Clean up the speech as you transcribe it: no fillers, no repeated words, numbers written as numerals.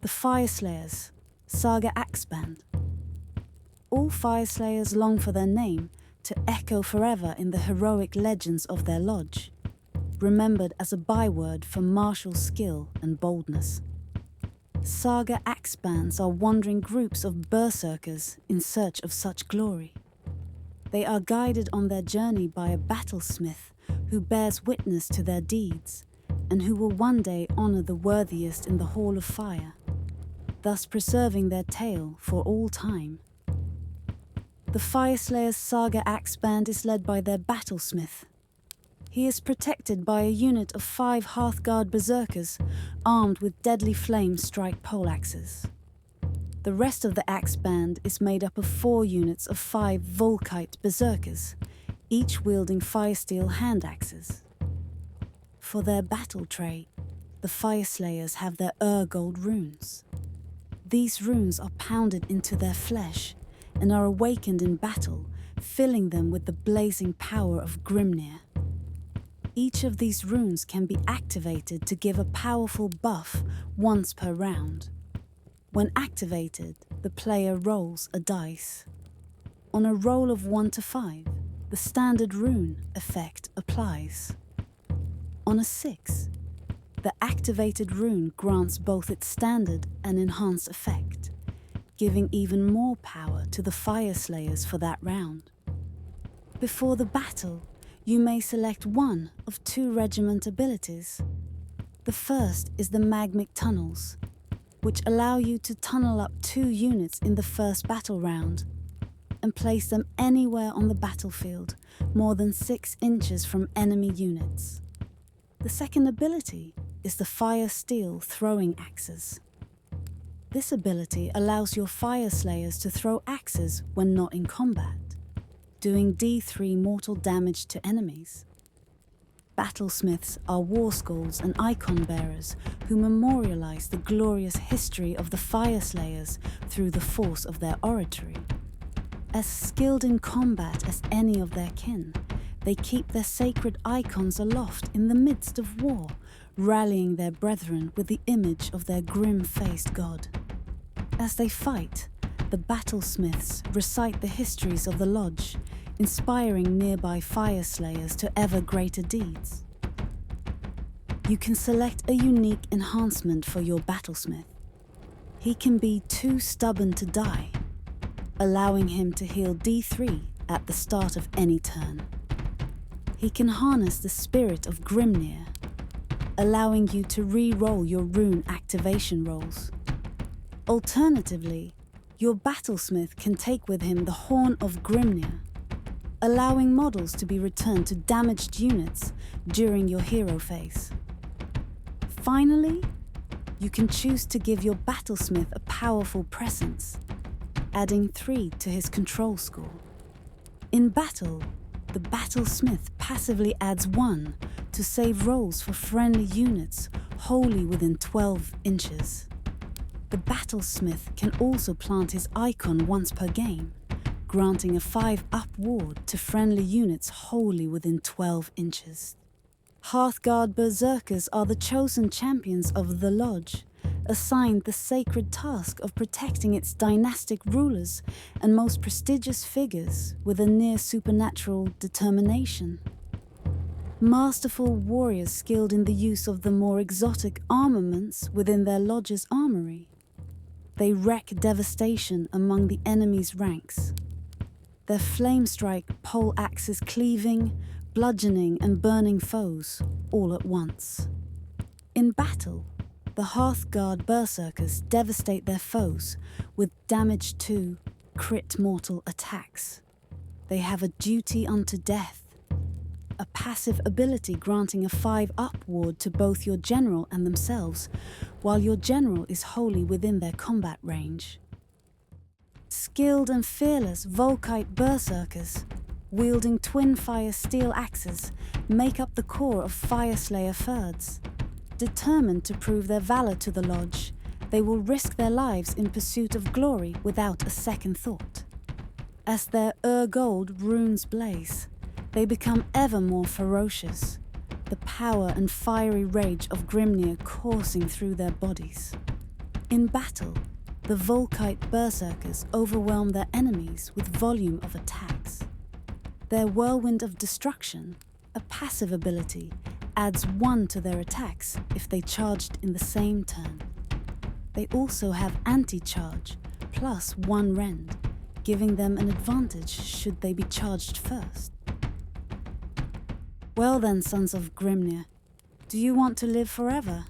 the Fyreslayers Saga Axeband. All Fyreslayers long for their name to echo forever in the heroic legends of their lodge, remembered as a byword for martial skill and boldness. Saga Axebands are wandering groups of berserkers in search of such glory. They are guided on their journey by a battlesmith who bears witness to their deeds and who will one day honor the worthiest in the Hall of Fire, thus preserving their tale for all time. The Fyreslayers Saga Axeband is led by their battlesmith. He is protected by a unit of 5 Hearthguard berserkers armed with deadly flame strike poleaxes. The rest of the Axeband is made up of 4 units of 5 Volkite berserkers, each wielding firesteel hand axes. For their battle trait, the Fyreslayers have their Urgold runes. These runes are pounded into their flesh and are awakened in battle, filling them with the blazing power of Grimnir. Each of these runes can be activated to give a powerful buff once per round. When activated, the player rolls a dice. On a roll of 1 to 5, the standard rune effect applies. On a 6, the activated rune grants both its standard and enhanced effect, giving even more power to the Fyreslayers for that round. Before the battle, you may select one of 2 regiment abilities. The first is the Magmic Tunnels, which allow you to tunnel up 2 units in the first battle round and place them anywhere on the battlefield more than 6 inches from enemy units. The second ability is the Fire Steel Throwing Axes. This ability allows your Fyreslayers to throw axes when not in combat, doing D3 mortal damage to enemies. Battlesmiths are war skulls and icon bearers who memorialize the glorious history of the Fyreslayers through the force of their oratory. As skilled in combat as any of their kin, they keep their sacred icons aloft in the midst of war, rallying their brethren with the image of their grim-faced god. As they fight, the battlesmiths recite the histories of the lodge, inspiring nearby Fyreslayers to ever greater deeds. You can select a unique enhancement for your battlesmith. He can be too stubborn to die, allowing him to heal D3 at the start of any turn. He can harness the spirit of Grimnir, allowing you to re-roll your rune activation rolls. Alternatively, your battlesmith can take with him the Horn of Grimnir, allowing models to be returned to damaged units during your hero phase. Finally, you can choose to give your battlesmith a powerful presence, adding 3 to his control score. In battle, the battlesmith passively adds 1 to save rolls for friendly units wholly within 12 inches. The battlesmith can also plant his icon once per game, granting a 5-up ward to friendly units wholly within 12 inches. Hearthguard berserkers are the chosen champions of the lodge, assigned the sacred task of protecting its dynastic rulers and most prestigious figures with a near-supernatural determination. Masterful warriors skilled in the use of the more exotic armaments within their lodge's armory. They wreak devastation among the enemy's ranks. Their flame strike pole axes cleaving, bludgeoning and burning foes all at once. In battle, the Hearthguard berserkers devastate their foes with damage 2 crit mortal attacks. They have a duty unto death, a passive ability granting a 5-up ward to both your general and themselves, while your general is wholly within their combat range. Skilled and fearless Volkite berserkers, wielding twin fire steel axes, make up the core of Fyreslayer Fyrds. Determined to prove their valor to the lodge, they will risk their lives in pursuit of glory without a second thought. As their Urgold runes blaze, they become ever more ferocious, the power and fiery rage of Grimnir coursing through their bodies. In battle, the Volkite berserkers overwhelm their enemies with volume of attacks. Their Whirlwind of Destruction, a passive ability, adds 1 to their attacks if they charged in the same turn. They also have anti-charge, plus 1 rend, giving them an advantage should they be charged first. Well then, Sons of Grimnir, do you want to live forever?